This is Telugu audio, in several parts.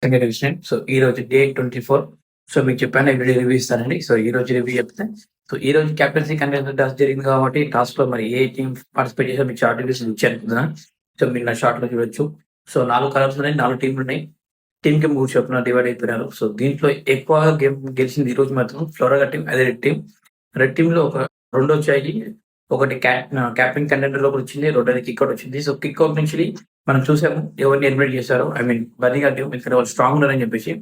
రివిజన్. సో ఈ రోజు డే 24. సో మీకు చెప్పాను వీడియో రివ్యూ ఇస్తానండి. సో ఈ రోజు రివ్యూ చెప్తే సో ఈ రోజు కెప్టెన్సీ కంటెస్ట్ టాస్ జరిగింది కాబట్టి టాస్క్ లో మరి ఏ టీం పార్టిసిపేట్ చేసా మీకు షార్ట్ రివ్యూస్ ఇచ్చాను. సో మీరు నా షార్ట్ లో చూడొచ్చు. సో 4 కలర్స్ ఉన్నాయి, 4 టీంలు ఉన్నాయి. టీమ్ కి 3 చొప్పున డివైడ్ అయిపోయినారు. సో దీంట్లో ఎక్కువ గేమ్ గెలిచింది ఈ రోజు మాత్రం ఫ్లోరా టీం, అదే రెడ్ టీం. రెడ్ టీమ్ లో ఒక 2 వచ్చాయి. ఒకటి క్యాప్టెన్ కంటెండర్ లోకి వచ్చింది, రెండోది కిక్అవుట్ వచ్చింది. సో కిక్అవుట్ నుంచి మనం చూసాము ఎవరిని ఎలిమినేట్ చేశారు. ఐ మీన్ బన్నీ గారి టీం, ఇక్కడ వాళ్ళు స్ట్రాంగ్ ఉన్నారని చెప్పేసి.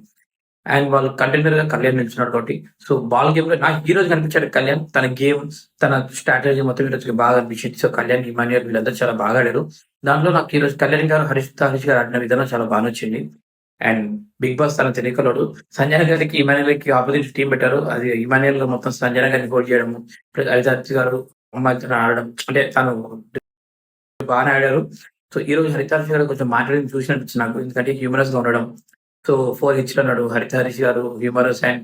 అండ్ వాళ్ళు కంటెండర్ గా కళ్యాణ్ నిలిచినాడు కాబట్టి. సో బాల్ గేమ్ లో నాకు ఈ రోజు కనిపించాడు కళ్యాణ్. తన గేమ్, తన స్ట్రాటజీ మొత్తం ఈ రోజు బాగా అనిపించింది. సో కళ్యాణ్, ఇమాన్యుయల్ వీళ్ళందరూ చాలా బాగా ఆడారు. దాంట్లో నాకు ఈ రోజు కళ్యాణ్ గారు, హరీష్ గారు ఆడిన విధానం చాలా బాగా నచ్చింది. అండ్ బిగ్ బాస్ తన తెలియకలోడు సంజన గారికి, ఇమాన్యుయల్ కి ఆపోజిట్ టీం పెట్టారు. అది ఇమాన్యుయల్ మొత్తం సంజన గారిని హోల్డ్ చేయడము, హరితాజ్ గారు అమ్మాయితో ఆడడం, అంటే తను బాగానే ఆడారు. సో ఈ రోజు హరితాజ్ గారు కొంచెం మాట్లాడి చూసినట్టు నాకు, ఎందుకంటే హ్యూమరస్ గా ఉండడం. సో 4 హిట్స్ అన్నాడు హరితాజ్ గారు, హ్యూమరస్ అండ్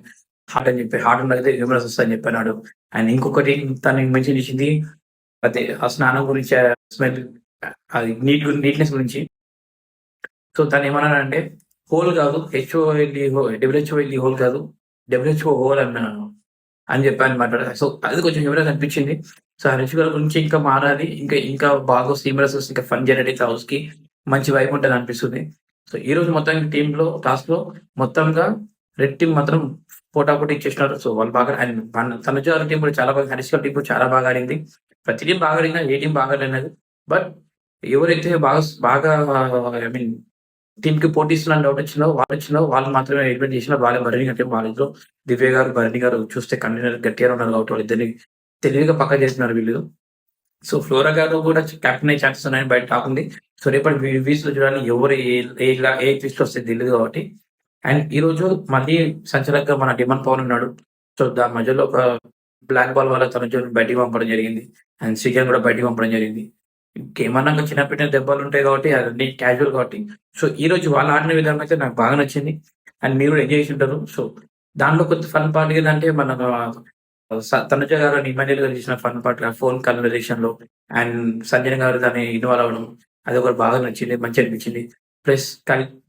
హార్ట్ అని చెప్పి, హార్ట్ ఉన్నది హ్యూమరస్ వస్తుందని చెప్పన్నాడు. అండ్ ఇంకొకటి తను మెన్షన్ చేసింది అదే ఆ స్నానం గురించి, స్మెల్, అది నీట్నెస్ గురించి. సో తను ఏమన్నాడంటే హోల్ కాదు, డబ్ల్యూహెచ్ఓ హోల్ కాదు, డబ్ల్యూహెచ్ఓ హోల్ అని చెప్పాను అనమాట. సో అది కొంచెం హ్యూమరస్ అనిపించింది. సో హరీష్ గారి గురించి ఇంకా మారాలి, ఇంకా ఇంకా బాగా సీమరస్, ఇంకా ఫన్ జనరేట్ హౌస్ కి మంచి వైపు ఉంటుంది అనిపిస్తుంది. సో ఈ రోజు మొత్తం టీమ్ లో టాస్క్ లో మొత్తంగా రెడ్ టీం మాత్రం పోటాపోటీ ఇచ్చేసినారు. సో వాళ్ళు బాగా, తనుజ గారి టీం కూడా చాలా బాగా, హరీష్ గారి టీం కూడా చాలా బాగా ఆడింది. ప్రతి టీం బాగా ఆడినా ఏ టీం బాగా ఆడినది. బట్ ఎవరైతే బాగా బాగా ఐ మీన్ టీమ్ కి పోటీ ఇస్తున్న డౌట్ వచ్చిందో వాళ్ళు మాత్రమే ఎలిమినేట్ చేసిన. వాళ్ళే భరణి అంటే వాళ్ళిద్దరు దివ్య గారు, భరణి గారు చూస్తే కంటెండర్ గట్టిగా ఉన్నారు కాబట్టి వాళ్ళిద్దరిని తెలివిగా పక్క చేస్తున్నారు వీళ్ళు. సో ఫ్లోరా గారు కూడా కెప్టెన్ అయ్యే ఛాన్సెస్ ఉన్నాయని బయట టాక్ ఉంది. సో రేపటి వీక్స్ లో చూడాలి ఎవరు ఏ ట్విస్ట్ వస్తే తెలియదు కాబట్టి. అండ్ ఈ రోజు మళ్ళీ సంచలనంగా మన డిమాండ్ పవన్ ఉన్నాడు. సో దాని మధ్యలో ఒక బ్లాక్ బాల్ వల్ల తన బయటికి పంపడం జరిగింది. అండ్ శ్రీకాంత్ కూడా బయటికి పంపడం జరిగింది. ఇంకేమన్నా చిన్నపిన్న దెబ్బలు ఉంటాయి కాబట్టి అది క్యాజువల్ కాబట్టి. సో ఈ రోజు వాళ్ళు ఆడిన విధానం అయితే నాకు బాగా నచ్చింది. అండ్ మీరు కూడా ఎంజాయ్ చేసి ఉంటారు. సో దాంట్లో కొంత ఫన్ పార్ట్ ఏదంటే మన తనుజ గారు, ఇమాన్యుయల్ గారు చేసిన ఫన్ పార్ట్ ఫోన్ కన్వర్జేషన్ లో అండ్ సంజయ్ గారు దాన్ని ఇన్వాల్వ్ అవ్వడం, అది ఒకటి బాగా నచ్చింది, మంచి అనిపించింది. ప్లస్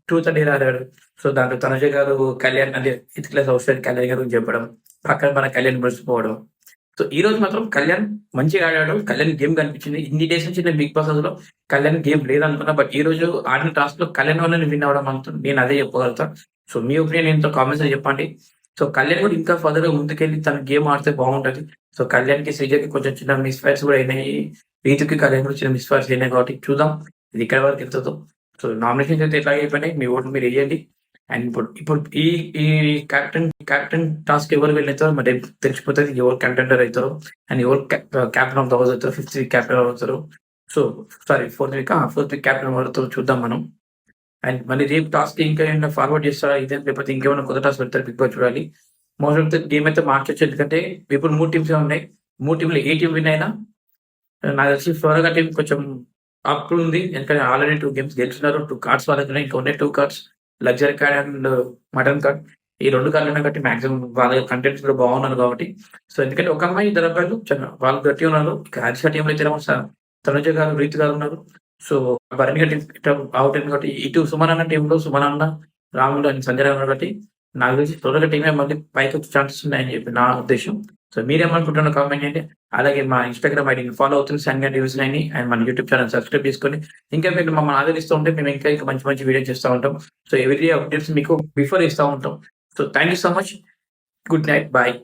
ట్రూత్ అంటే ఆడాడు. సో దాంట్లో తనుజ గారు కళ్యాణ్ అంటే ఇత్ క్లాస్ హౌస్ కళ్యాణ్ గారు చెప్పడం, పక్కన మన కళ్యాణ్ మురిసిపోవడం. సో ఈ రోజు మాత్రం కళ్యాణ్ మంచిగా ఆడాడు. కళ్యాణ్ గేమ్ కనిపించింది. ఇన్ని డేస్ నుంచి నేను బిగ్ బాస్ లో కళ్యాణ్ గేమ్ లేదనుకున్నా, బట్ ఈ రోజు ఆడిన టాస్క్ లో కళ్యాణ్ వల్ల విన్ అవడం అంతా నేను అదే చెప్పగలుగుతా. సో మీ ఒపీనియన్ ఏంటో కామెంట్స్ చెప్పండి. సో కళ్యాణ్ కూడా ఇంకా ఫర్దర్ గా ముందుకెళ్ళి తన గేమ్ ఆడితే బాగుంటది. సో కళ్యాణ్ కి, శ్రీజకి కొంచెం చిన్న మిస్ ఫైర్స్ కూడా అయినాయి. రీతుకి కళ్యాణ్ కూడా చిన్న మిస్ ఫైర్స్ అయినాయి కాబట్టి చూద్దాం ఇది ఇక్కడ వరకు వెళ్తుందో. సో నామినేషన్స్ అయితే ఎట్లా అయిపోయినాయి, మీ ఓటు మీరు వేయండి. అండ్ ఇప్పుడు ఈ ఈ క్యాప్టెన్ టాస్క్ ఎవరు వెళ్ళితారో మరి తెలిసిపోతుంది, ఎవరు కంటెండర్ అవుతారో అండ్ ఎవరు క్యాప్టెన్ ఆఫ్ ద హౌస్ అవుతారు, 5th వీక్ క్యాప్టెన్ అవుతారు. So sorry 4th week captain అవుతారు చూద్దాం మనం. అండ్ మళ్ళీ రేపు టాస్క్ ఇంకా ఏమైనా ఫార్వర్డ్ చేస్తారా ఇదే, లేకపోతే ఇంకేమైనా కొత్త టాస్క్ పెడతారు బిగ్ బాస్ చూడాలి. మోస్ట్ ఆఫ్ ద గేమ్ అయితే మార్చొచ్చు, ఎందుకంటే ఇప్పుడు 3 టీమ్స్ ఉన్నాయి. 3 టీంలు ఏ టీం విన్ అయినా నాకు తెలిసి ఫ్లోరా టీం కొంచెం అప్ ఉంది, ఎందుకంటే ఆల్రెడీ 2 గేమ్స్ గెలిచినారు. 2 కార్డ్స్ వాళ్ళకి ఇంకా ఉన్నాయి, 2 cards luxury card and mutton card. ఈ 2 కార్డులు ఉన్నాయి కాబట్టి మాక్సిమం వాళ్ళ కంటెంట్స్ కూడా బాగున్నారు కాబట్టి. సో ఎందుకంటే ఒక అమ్మాయి, 2 అబ్బాయిలు వాళ్ళు గట్టి ఉన్నారు. హరీష్ టీంలో అయితే తనుజ గారు, రీతు గారు ఉన్నారు. సో భరణి గారి టీం అవుట్ అయింది కాబట్టి ఇటు సుమన్ అన్న టీంలో సుమన్ అన్న, రాములు అండ్ సంజయ్ ఉన్నారు కాబట్టి నాకు తెలిసి త్వరగా టీమే మళ్ళీ పైకి వచ్చే ఛాన్సెస్ ఉన్నాయని చెప్పి నా ఉద్దేశం. సో మీరేమనుకుంటున్న కామెంట్ చేయండి. అలాగే మా ఇన్స్టాగ్రామ్ ఐడిని ఫాలో అవుతుంది సంజయ్ న్యూస్ అని, అండ్ మన యూట్యూబ్ ఛానల్ సబ్స్క్రైబ్ చేసుకొని ఇంకా మీరు మమ్మల్ని ఆదరిస్తూ ఉంటే మేము ఇంకా మంచి మంచి వీడియో చేస్తూ ఉంటాం. సో ఎవ్రీ అప్డేట్స్ మీకు బిఫోర్ ఇస్తూ ఉంటాం. So thank you so much. Good night, bye.